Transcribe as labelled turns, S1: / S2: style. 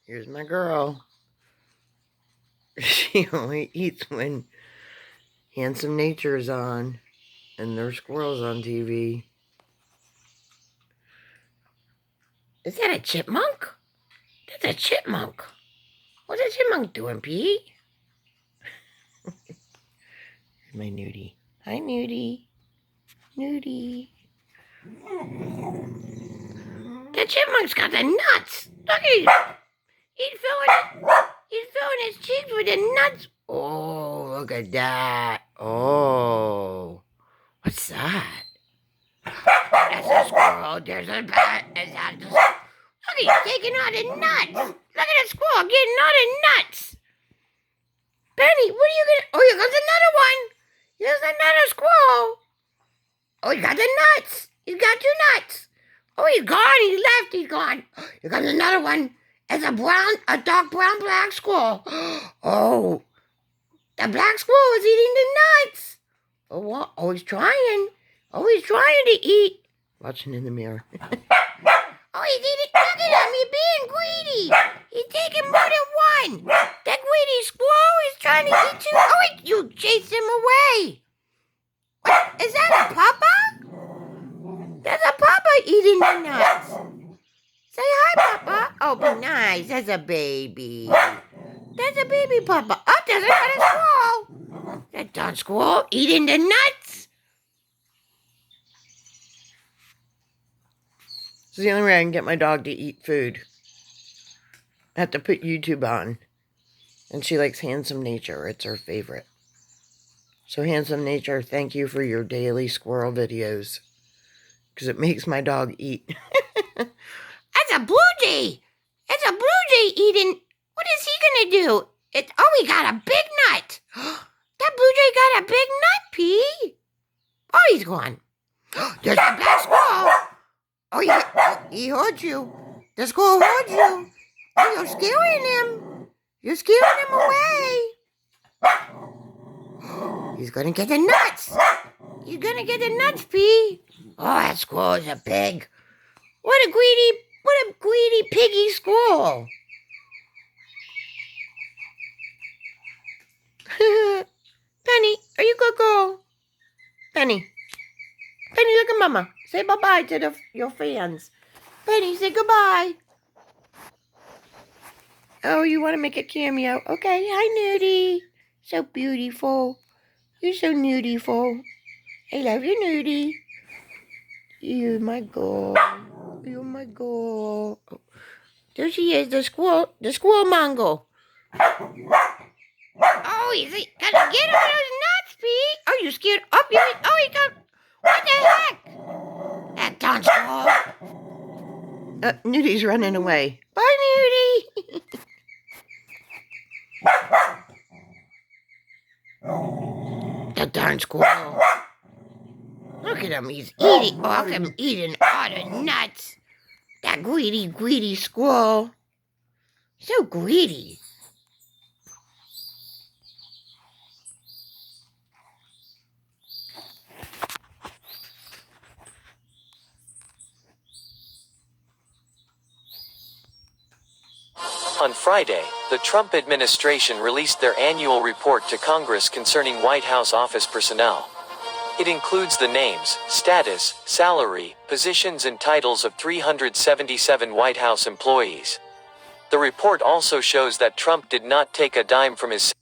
S1: Here's my girl. She only eats when Handsome Nature is on and there's squirrels on TV. Is that a chipmunk? That's a chipmunk. What's a chipmunk doing, Pete? My Nudie. Hi, Nudie. Nudie. The chipmunk's got the nuts. Look at him. He's filling his cheeks with the nuts. Oh, look at that. Oh. What's that? That's a squirrel. There's a bat. Look, he's taking all the nuts. Look at the squirrel getting all the nuts. Benny, what are you gonna... Oh, here comes another one. Here's another squirrel. Oh, he got the nuts. He's got 2 nuts. Oh, he's gone. He left. He's gone. Here comes another one. It's a dark brown black squirrel. Oh, the black squirrel is eating the nuts. Oh, what? Oh, he's trying. Oh, he's trying to eat. Watching in the mirror. Oh, he's eating. Look at him. He's being greedy. He's taking more than one. That greedy squirrel is trying to eat you. Oh, you chased him away. What? Is that a papa? That's a papa eating the nuts. Say hi, Papa. Oh, be nice. That's a baby. That's a baby, Papa. Oh, there's another squirrel. That darn squirrel eating the nuts. This is the only way I can get my dog to eat food. I have to put YouTube on. And she likes Handsome Nature. It's her favorite. So, Handsome Nature, thank you for your daily squirrel videos. Because it makes my dog eat. That's a blue jay. It's a blue jay eating. What is he going to do? Oh, he got a big nut. That blue jay got a big nut, P. Oh, he's gone. There's a black squirrel. Oh, he heard you. The squirrel heard you. Oh, you're scaring him. You're scaring him away. He's going to get the nuts. He's going to get the nuts, P. Oh, that squirrel is a pig. What a greedy piggy squirrel. Penny, are you good, girl? Penny, look at Mama. Say bye-bye to your fans. Penny, say goodbye. Oh, you want to make a cameo? Okay, hi, Nudie. So beautiful. You're so nudiful. I love you, Nudie. You're my girl. You're my girl. There she is, the squirrel mongo. Oh, he's gonna get all those nuts, Pete. Oh, you scared? Oh, he got. What the heck? That darn squirrel. Nudie's running away. Bye, Nudie. The darn squirrel. Look at him, he's eating. Oh, look at him eating all the nuts. That greedy squirrel. So greedy.
S2: On Friday, the Trump administration released their annual report to Congress concerning White House office personnel. It includes the names, status, salary, positions and titles of 377 White House employees. The report also shows that Trump did not take a dime from his